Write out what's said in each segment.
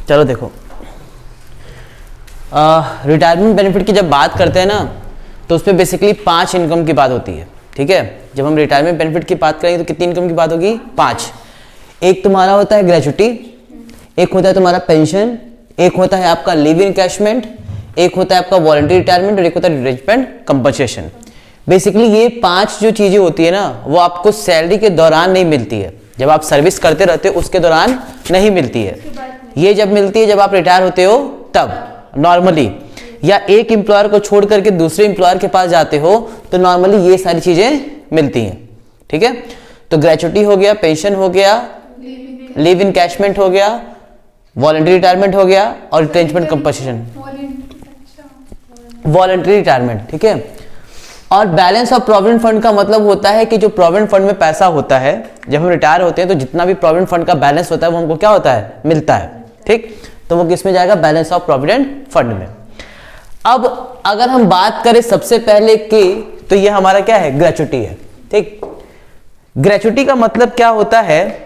चलो देखो, retirement benefit की जब बात करते हैं ना तो उसमें बेसिकली 5 इनकम की बात होती है। ठीक है, जब हम रिटायरमेंट बेनिफिट की बात करेंगे तो कितनी इनकम की बात होगी? 5। एक तुम्हारा होता है ग्रेचुटी, एक होता है तुम्हारा पेंशन, एक होता है आपका लिव इन कैशमेंट, एक होता है आपका वॉलंटरी रिटायरमेंट और एक होता है रिटायरमेंट कंपनसेशन। बेसिकली ये 5 जो चीजें होती है ना वो आपको सैलरी के दौरान नहीं मिलती है, जब आप सर्विस करते रहते हो उसके दौरान नहीं मिलती है। ये जब मिलती है जब आप रिटायर होते हो तब नॉर्मली, या एक एम्प्लॉयर को छोड़ करके दूसरे एम्प्लॉयर के पास जाते हो तो नॉर्मली ये सारी चीजें मिलती हैं। ठीक है, तो ग्रेचुटी हो गया, पेंशन हो गया, लिव इन कैशमेंट हो गया, वॉलंटरी रिटायरमेंट हो गया और रिटेंचमेंट कंपनसेशन, वॉलंटरी रिटायरमेंट। ठीक है, और बैलेंस ऑफ प्रोविडेंट फंड का मतलब होता है कि जो प्रोविडेंट फंड में पैसा होता है जब हम रिटायर होते हैं तो जितना भी प्रोविडेंट फंड का बैलेंस होता है वो हमको क्या होता है? मिलता है। ठीक, तो वो किस में जाएगा? बैलेंस ऑफ प्रोविडेंट फंड में। अब अगर हम बात करें सबसे पहले की, तो ये हमारा क्या है? ग्रेचुटी है। ठीक, ग्रेचुटी का मतलब क्या होता है?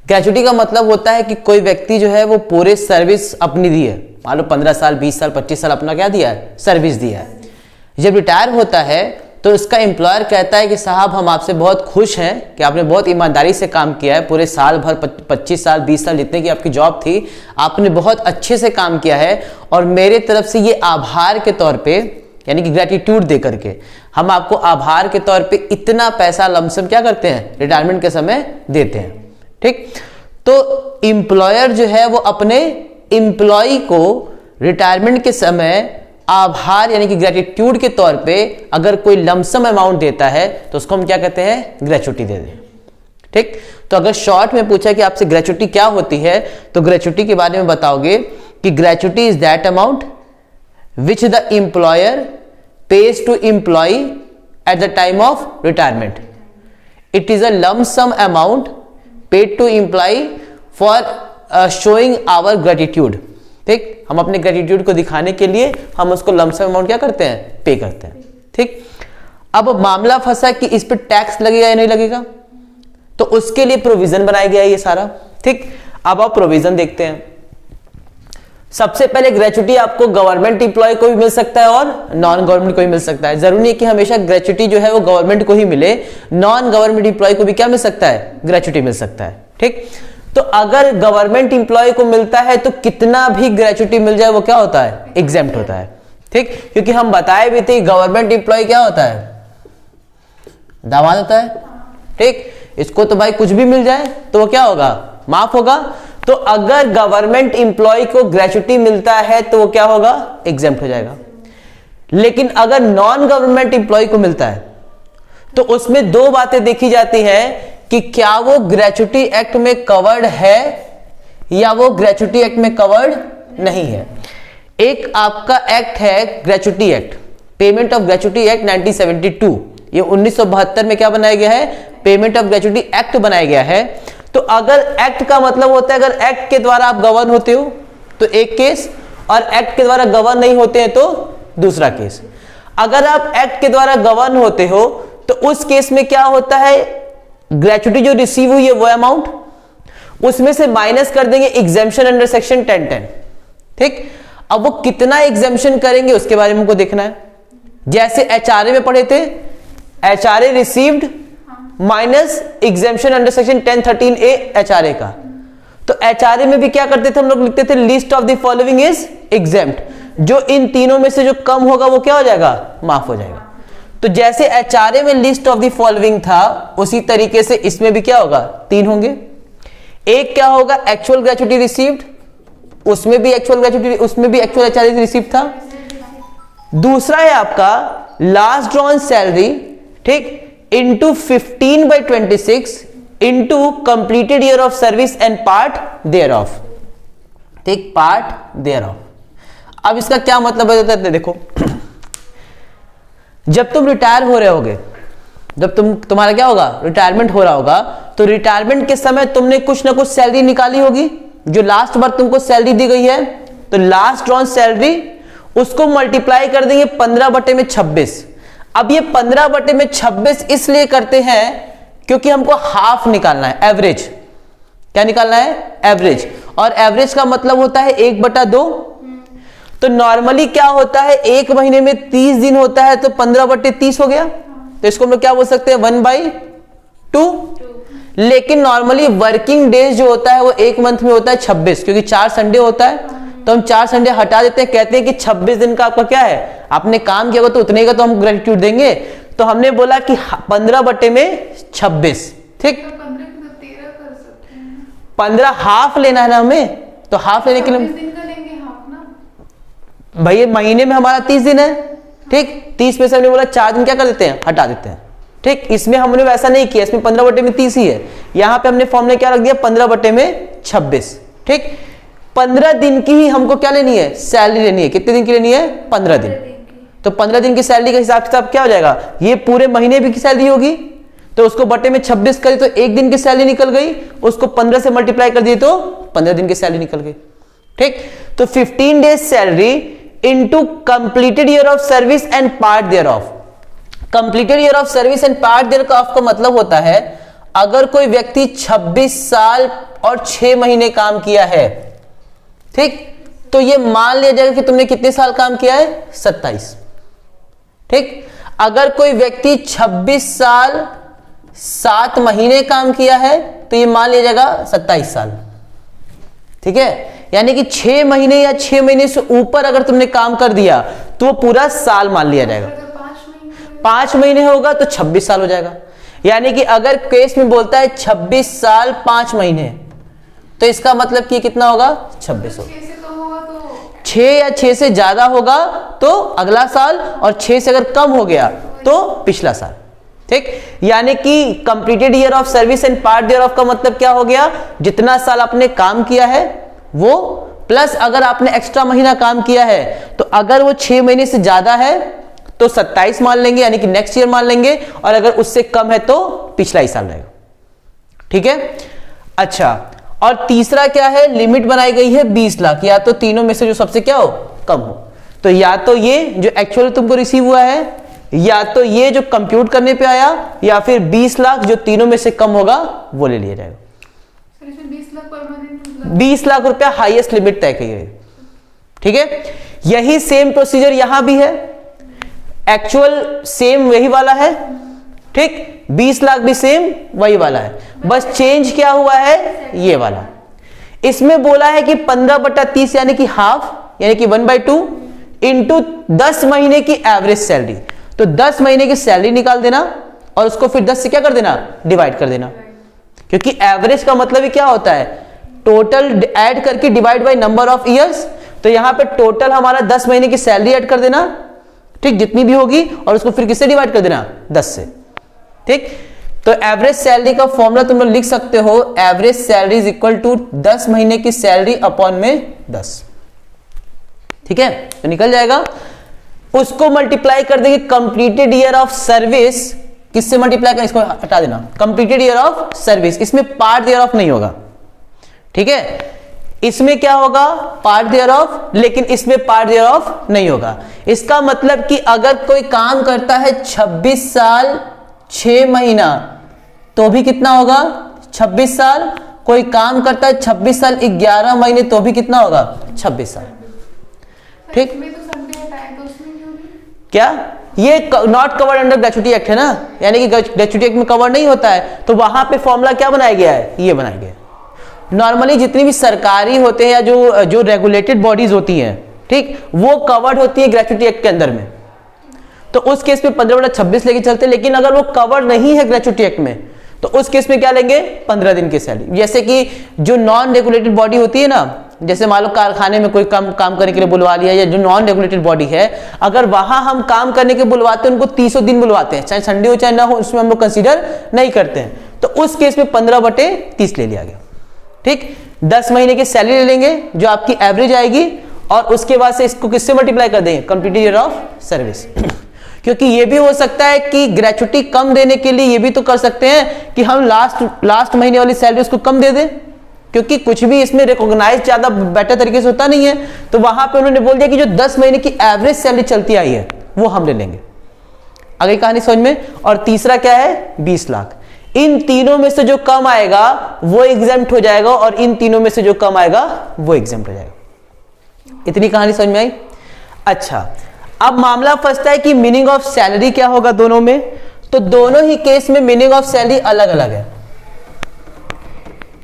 ग्रेचुटी का मतलब होता है कि कोई व्यक्ति जो है वो पूरे सर्विस अपनी दी है, मान लो 15 साल 20 साल 25 साल अपना क्या दिया है? सर्विस दिया है। जब रिटायर होता है तो उसका एम्प्लॉयर कहता है कि साहब हम आपसे बहुत खुश हैं कि आपने बहुत ईमानदारी से काम किया है, पूरे साल भर 25 साल 20 साल जितने की आपकी जॉब थी आपने बहुत अच्छे से काम किया है और मेरे तरफ से ये आभार के तौर पे, यानी कि ग्रेटिट्यूड दे करके हम आपको आभार के तौर पे इतना पैसा लमसम क्या करते हैं? रिटायरमेंट के समय देते हैं। ठीक, तो एम्प्लॉयर जो है वो अपने एम्प्लॉय को रिटायरमेंट के समय आभार यानी कि ग्रेटिट्यूड के तौर पे अगर कोई लमसम अमाउंट देता है तो उसको हम क्या कहते हैं? ग्रेचुटी दे दें। ठीक, तो अगर शॉर्ट में पूछा कि आपसे ग्रेचुटी क्या होती है तो ग्रेचुटी के बारे में बताओगे कि gratuity is that amount which the employer pays to employee at the time of retirement. It is a lump sum amount paid to employee for showing our gratitude. ठीक, हम अपने ग्रेटिट्यूड को दिखाने के लिए हम उसको लमसम अमाउंट क्या करते हैं? पे करते हैं। ठीक, अब मामला फंसा कि इस पे टैक्स लगेगा या नहीं लगेगा, तो उसके लिए प्रोविजन बनाया गया है ये सारा। ठीक, अब आप प्रोविजन देखते हैं। सबसे पहले ग्रेचुटी आपको गवर्नमेंट एम्प्लॉय को भी मिल सकता है और नॉन गवर्नमेंट को भी मिल सकता है। जरूरी है कि हमेशा ग्रेचुटी जो है वो गवर्नमेंट को ही मिले, नॉन गवर्नमेंट एम्प्लॉय को भी क्या मिल सकता है? ग्रेचुटी मिल सकता है। ठीक, तो अगर गवर्नमेंट एम्प्लॉय को मिलता है तो कितना भी ग्रेचुटी मिल जाए वो क्या होता है? एग्जेम्प्ट होता है। ठीक, क्योंकि हम बताए भी थे गवर्नमेंट एम्प्लॉय क्या होता है? दामाद होता है। ठीक, इसको तो भाई कुछ भी मिल जाए तो वो क्या होगा? माफ होगा। तो अगर गवर्नमेंट एम्प्लॉय को ग्रेचुटी मिलता है तो वो क्या होगा? एग्जेम्प्ट हो जाएगा। लेकिन अगर नॉन गवर्नमेंट एम्प्लॉय को मिलता है तो उसमें दो बातें देखी जाती हैं कि क्या वो ग्रेचुटी एक्ट में कवर्ड है या वो ग्रेचुटी एक्ट में कवर्ड नहीं है। एक आपका एक्ट है gratuity act, payment of gratuity act 1972। ये 1972 में क्या बनाया गया है? पेमेंट ऑफ ग्रेचुटी एक्ट बनाया गया है। तो अगर एक्ट का मतलब होता है अगर एक्ट के द्वारा आप गवर्न होते हो तो एक केस, और एक्ट के द्वारा गवर्न नहीं होते हैं तो दूसरा केस। अगर आप एक्ट के द्वारा गवर्न होते हो तो उस केस में क्या होता है? ग्रेचुटी जो रिसीव हुई है वो अमाउंट, उसमें से माइनस कर देंगे एग्जेम्पशन अंडर सेक्शन 1010। ठीक, अब वो कितना एग्जेम्पशन करेंगे उसके बारे में हमको देखना है। जैसे एचआरए में पढ़े थे, HRA received minus exemption under section 1013A HRA का। तो एचआरए में भी क्या करते थे हम लोग? लिखते थे list of the following is exempt. जो इन तीनों में से जो कम होगा वो क्या हो जाएगा? माफ हो जाएगा। तो जैसे एचआरए में लिस्ट ऑफ द फॉलोइंग था उसी तरीके से इसमें भी क्या होगा? 3 होंगे। एक क्या होगा? एक्चुअल ग्रेचुटी रिसीव्ड, उसमें भी एक्चुअल ग्रेचुटी, उसमें भी एक्चुअल एचआरए रिसीव्ड था। दूसरा है आपका लास्ट ड्रॉन सैलरी, ठीक, into 15/26 into completed year of service and part thereof. ठीक, पार्ट देयर ऑफ। अब इसका क्या मतलब है? देखो, जब तुम रिटायर हो रहे होगे, जब तुम्हारा क्या होगा? रिटायरमेंट हो रहा होगा, तो रिटायरमेंट के समय तुमने कुछ ना कुछ सैलरी निकाली होगी। जो लास्ट बार तुमको सैलरी दी गई है तो लास्ट ड्रॉन सैलरी उसको मल्टीप्लाई कर देंगे 15/26। अब ये 15/26 इसलिए करते हैं क्योंकि हमको हाफ निकालना है, एवरेज। क्या निकालना है? एवरेज। और एवरेज का मतलब होता है 1/2। तो नॉर्मली क्या होता है, एक महीने में 30 दिन होता है, तो 15/30 हो गया। तो इसको हम लोग क्या बोल सकते हैं? 1/2। लेकिन नॉर्मली वर्किंग डेज जो होता है वो एक मंथ में होता है 26, क्योंकि 4 संडे होता है। तो हम 4 संडे हटा देते हैं, कहते हैं कि 26 दिन का आपका क्या है, आपने काम किया होगा तो उतने का तो हम ग्रेटिट्यूड देंगे। तो हमने बोला कि 15/26, ठीक। 15 हाफ लेना है ना हमें, तो हाफ लेने के लिए भाई महीने में हमारा 30 दिन है, ठीक। 30 में से हमने बोला 4 दिन क्या कर देते हैं? हटा देते हैं, ठीक। इसमें हमने वैसा नहीं किया, इसमें 15/30 ही है। यहां पे हमने फॉर्मूला क्या रख दिया? 15/26, ठीक। 15 दिन की ही हमको क्या लेनी है? सैलरी लेनी है। कितने दिन की लेनी है? 15 दिन। तो 15 दिन की सैलरी के हिसाब से क्या हो जाएगा? ये पूरे महीने की सैलरी होगी, तो उसको बटे में 26 करी तो एक दिन की सैलरी निकल गई, उसको 15 से मल्टीप्लाई कर दिए तो 15 दिन की सैलरी निकल गई, ठीक। तो 15 days salary into completed year of service and part thereof. Completed year of service and part thereof का मतलब होता है अगर कोई व्यक्ति 26 साल और 6 महीने काम किया है, ठीक, तो ये मान लिया जाएगा कि तुमने कितने साल काम किया है? 27, ठीक। अगर कोई व्यक्ति 26 साल 7 महीने काम किया है तो ये मान लिया जाएगा 27 साल, ठीक है। यानी कि 6 महीने या 6 महीने से ऊपर अगर तुमने काम कर दिया तो वो पूरा साल मान लिया जाएगा। 5 महीने होगा तो 26 साल हो जाएगा। यानी कि अगर केस में बोलता है 26 साल 5 महीने, तो इसका मतलब कि कितना होगा? 26 होगा। 6 या 6 से ज्यादा होगा तो अगला साल, और 6 से अगर कम हो गया तो पिछला साल, ठीक। यानी कि completed year of service and part thereof का मतलब क्या हो गया? जितना साल आपने काम किया है वो, प्लस अगर आपने एक्स्ट्रा महीना काम किया है, तो अगर वो 6 महीने से ज्यादा है तो 27 मान लेंगे, यानी कि नेक्स्ट ईयर मान लेंगे, और अगर उससे कम है तो पिछला ही साल रहेगा, ठीक है। अच्छा, और तीसरा क्या है? लिमिट बनाई गई है 20 लाख, या तो तीनों में से जो सबसे क्या हो? कम हो। तो या तो ये जो एक्चुअली तुमको रिसीव हुआ है, या तो ये जो कंप्यूट करने पे आया, या फिर 20 लाख जो तीनों में से कम होगा वो ले लिया जाएगा। 20 लाख रुपया हाईएस्ट लिमिट तय की है, ठीक है। यही सेम प्रोसीजर यहां भी है, एक्चुअल सेम वही वाला है, ठीक। 20 लाख भी सेम वही वाला है, बस चेंज क्या हुआ है? ये वाला। इसमें बोला है कि 15/30 यानी कि हाफ, यानी कि 1/2 इंटू 10 महीने की एवरेज सैलरी। तो 10 महीने की सैलरी निकाल देना और उसको फिर 10 से क्या कर देना? डिवाइड कर देना, क्योंकि एवरेज का मतलब ही क्या होता है? टोटल ऐड करके divide by number of years. तो यहां पे टोटल हमारा 10 महीने की सैलरी ऐड कर देना, ठीक, जितनी भी होगी, और उसको फिर किससे डिवाइड कर देना? 10 से, ठीक। तो एवरेज सैलरी का फॉर्मूला तुम लोग लिख सकते हो, average salary is equal to 10 महीने की सैलरी अपॉन में 10, ठीक है। तो निकल जाएगा, उसको मल्टीप्लाई कर देंगे कंप्लीटेड ईयर ऑफ सर्विस। किससे मल्टीप्लाई करें? इसको हटा देना, कंप्लीटेड ईयर ऑफ सर्विस। इसमें पार्ट ईयर ऑफ नहीं होगा, ठीक है। इसमें क्या होगा? पार्ट ईयर ऑफ, लेकिन इसमें पार्ट ईयर ऑफ नहीं होगा। इसका मतलब कि अगर कोई काम करता है 26 साल 6 महीना तो भी कितना होगा? 26 साल। कोई काम करता है 26 साल 11 महीने तो भी कितना होगा? 26 साल, ठीक। क्या ये not covered under gratuity act है ना, यानी कि ग्रेच्युटी एक्ट में कवर नहीं होता है, तो वहां पे फॉर्मूला क्या बनाया गया है? ये बनाया गया है। नॉर्मली जितनी भी सरकारी होते हैं या जो रेगुलेटेड बॉडीज होती हैं, ठीक, वो कवर्ड होती है ग्रेच्युटी एक्ट के अंदर में, तो उस केस में 15/26 लेके चलते हैं। लेकिन अगर वो कवर नहीं है ग्रेच्युटी एक्ट में तो उस केस में क्या लेंगे? 15 दिन की सैलरी। जैसे कि जो नॉन रेगुलेटेड बॉडी होती है ना, जैसे मान लो कारखाने में कोई काम करने के लिए बुलवा लिया, या जो नॉन रेगुलेटेड बॉडी है, अगर वहां हम काम करने के बुलवाते हैं, उनको 30 दिन बुलवाते हैं, चाहे संडे हो चाहे ना हो, उसमें हम लोग कंसीडर नहीं करते हैं। तो उस केस में 15/30 ले लिया गया, ठीक। 10 महीने की सैलरी ले लेंगे जो आपकी एवरेज आएगी, और उसके बाद से इसको किससे मल्टीप्लाई कर देंगे? Completed year of service. क्योंकि ये भी हो सकता है कि ग्रेच्युटी कम देने के लिए ये भी तो कर सकते हैं कि हम लास्ट महीने वाली सैलरी उसको कम दे दें, क्योंकि कुछ भी इसमें रिकॉग्नाइज ज्यादा बेटर तरीके से होता नहीं है। तो वहां पे उन्होंने बोल दिया कि जो 10 महीने की एवरेज सैलरी चलती आई है वो हम ले लेंगे। आगे कहानी समझ में। और तीसरा क्या है? 20 लाख। इन तीनों में से जो कम आएगा वो एग्जेम्प्ट हो जाएगा और इन तीनों में से जो कम आएगा वो एग्जेम्प्ट हो जाएगा। इतनी कहानी समझ में आई? अच्छा, अब मामला फंसता है कि मीनिंग ऑफ सैलरी क्या होगा दोनों में। तो दोनों ही केस में मीनिंग ऑफ सैलरी अलग अलग है।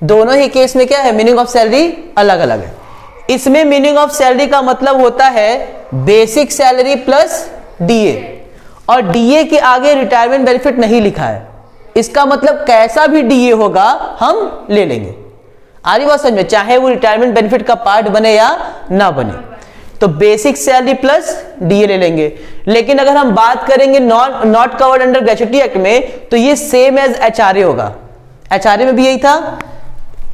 दोनों ही केस में क्या है? मीनिंग ऑफ सैलरी अलग अलग है। इसमें मीनिंग ऑफ सैलरी का मतलब होता है बेसिक सैलरी प्लस डीए, और डीए के आगे रिटायरमेंट बेनिफिट नहीं लिखा है। इसका मतलब कैसा भी डीए होगा हम ले लेंगे। आ रही बात समझ में? चाहे वो रिटायरमेंट बेनिफिट का पार्ट बने या ना बने, तो बेसिक सैलरी प्लस डीए ले लेंगे। लेकिन अगर हम बात करेंगे not covered under gratuity act में, तो ये सेम एज एचआरए होगा। एचआरए में भी यही था,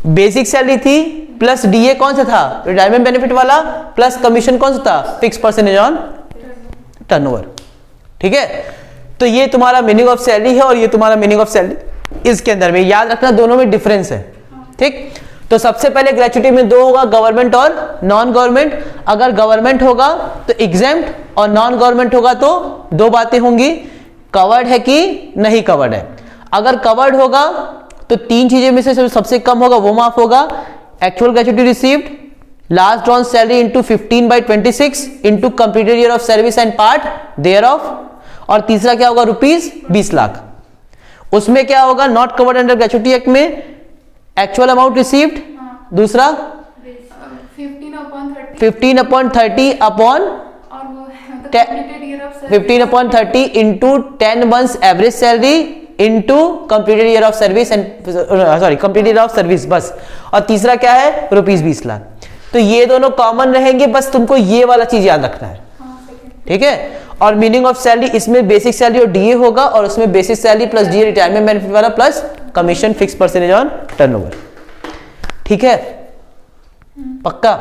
बेसिक सैलरी थी प्लस डीए कौन सा था? रिटायरमेंट बेनिफिट वाला, प्लस कमीशन कौन सा था? Fix percentage on turnover. ठीक है, तो ये तुम्हारा मीनिंग ऑफ सैलरी है और ये तुम्हारा मीनिंग ऑफ सैलरी। इसके अंदर में याद रखना दोनों में डिफरेंस है। ठीक, तो सबसे पहले ग्रेच्युटी में दो होगा, गवर्नमेंट और नॉन गवर्नमेंट। अगर गवर्नमेंट होगा तो एग्जेम्प्ट और नॉन गवर्नमेंट होगा तो दो बातें होंगी, कवर्ड है कि नहीं कवर्ड है। अगर कवर्ड होगा तो तीन चीजें में से सबसे कम होगा वो माफ होगा। Actual gratuity received, last drawn salary into 15/26 into completed year of service and part thereof, और तीसरा क्या होगा? ₹20 लाख। उसमें क्या होगा? Not covered under gratuity act में एक्चुअल अमाउंट रिसीव्ड, दूसरा 15/30 upon 15/30 into 10 months average salary into completed year of service and completed year of service, बस। और तीसरा क्या है? ₹20 लाख। तो ये दोनों कॉमन रहेंगे, बस तुमको ये वाला चीज याद रखना है। ठीक है, और मीनिंग ऑफ सैलरी इसमें बेसिक सैलरी और डीए होगा, और उसमें basic salary plus DA retirement benefit वाला plus commission fix percentage on turnover. ठीक है, पक्का?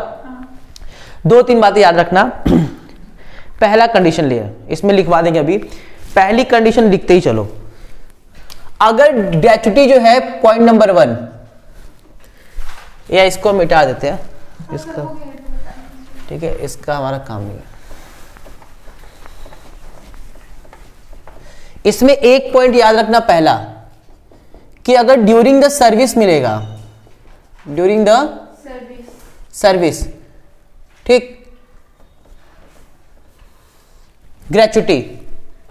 दो तीन बातें याद रखना। पहला कंडीशन लेयर इसमें लिखवा देंगे अभी। पहली कंडीशन लिखते ही चलो, अगर ग्रेच्युटी जो है पॉइंट नंबर 1, या इसको मिटा देते हैं इसका, ठीक है, इसका हमारा काम नहीं है। इसमें एक पॉइंट याद रखना पहला, कि अगर ड्यूरिंग द सर्विस मिलेगा, ड्यूरिंग द सर्विस, ठीक, ग्रेच्युटी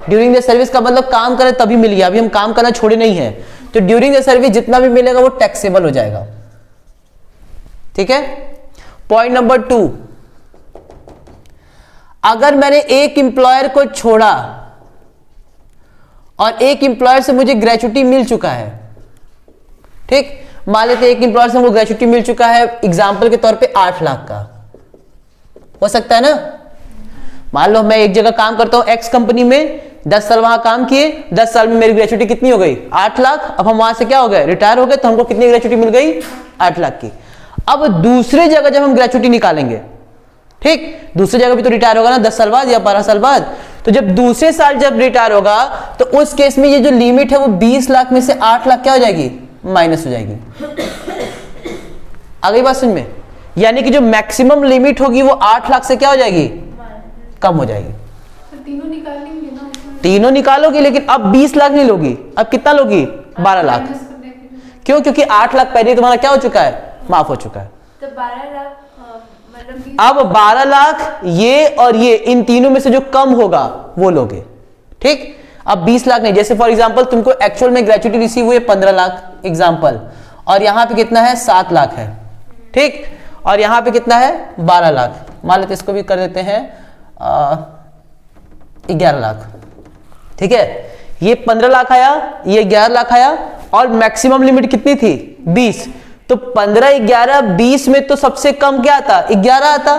ड्यूरिंग द सर्विस का मतलब काम करे तभी मिल गया, अभी हम काम करना छोड़े नहीं है, तो ड्यूरिंग द सर्विस जितना भी मिलेगा वो टैक्सेबल हो जाएगा। ठीक है। पॉइंट नंबर 2, अगर मैंने एक एम्प्लॉयर को छोड़ा और एक एम्प्लॉयर से मुझे ग्रेच्युटी मिल चुका है, ठीक, मान लेते एक एम्प्लॉयर से मुझे ग्रेच्युटी मिल चुका है एग्जांपल के तौर पे 8 लाख का, हो सकता है ना। मान लो मैं एक जगह काम करता हूं एक्स कंपनी में, 10 साल वहां काम किए, 10 साल में मेरी ग्रेच्युटी कितनी हो गई? 8 लाख। अब हम वहां से क्या हो गए? रिटायर हो गए, तो हमको कितनी ग्रेच्युटी मिल गई? 8 लाख की। अब दूसरे जगह जब हम ग्रेच्युटी निकालेंगे, ठीक, दूसरी जगह भी तो रिटायर होगा ना 10 साल बाद या 12 साल बाद, तो जब दूसरे साल जब रिटायर होगा तो उस केस में ये जो लिमिट है वो 20 लाख में से 8 लाख क्या हो जाएगी? माइनस हो जाएगी। आ गई बात समझ में? यानी कि जो मैक्सिमम लिमिट होगी वो 8 लाख से क्या हो जाएगी? कम हो जाएगी। तो तीनों निकालेंगे ना? तीनों निकालोगी, लेकिन अब 20 लाख नहीं लोगी, अब कितना लोगी? 12 लाख। क्यों? क्योंकि 8 लाख पहले तुम्हारा क्या हो चुका है? माफ हो चुका है। तो 12 लाख मतलब अब 12 लाख ये और ये, इन तीनों में से जो कम होगा वो लोगे, ठीक। अब 20 लाख नहीं, जैसे फॉर एग्जांपल तुमको एक्चुअल में ग्रेच्युटी रिसीव हुई है 15 लाख एग्जांपल, और यहां पे कितना है? 7 लाख है, ठीक, और यहां पे कितना है? 12 लाख। मान लेते इसको भी कर देते हैं 11 लाख, ठीक है। ये 15 लाख आया, ये 11 लाख आया, और मैक्सिमम लिमिट कितनी थी? 20। तो 15, 11, 20 में तो सबसे कम क्या आता? 11 आता।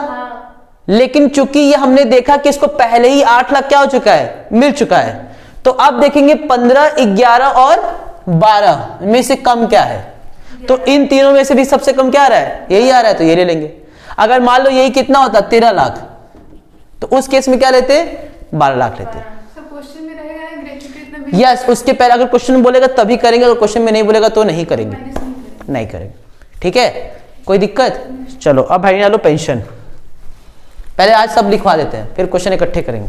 लेकिन चूंकि ये हमने देखा कि इसको पहले ही 8 लाख क्या हो चुका है? मिल चुका है, तो अब देखेंगे 15, 11 और 12 में से कम क्या है, तो इन तीनों में से भी सबसे कम क्या आ रहा है? यही आ रहा है, तो ये ले लेंगे। अगर मान लो यही कितना होता? 13 लाख, तो उस केस में क्या लेते? 12 लाख लेते। क्वेश्चन में रहेगा ग्रेच्युटी इतना? यस, उसके पहले अगर क्वेश्चन में बोलेगा तभी करेंगे, अगर क्वेश्चन में नहीं बोलेगा तो नहीं करेंगे, नहीं करेंगे, ठीक है। कोई दिक्कत? चलो अब भाई लो पेंशन, पहले आज सब लिखवा देते हैं, फिर क्वेश्चन इकट्ठे करेंगे।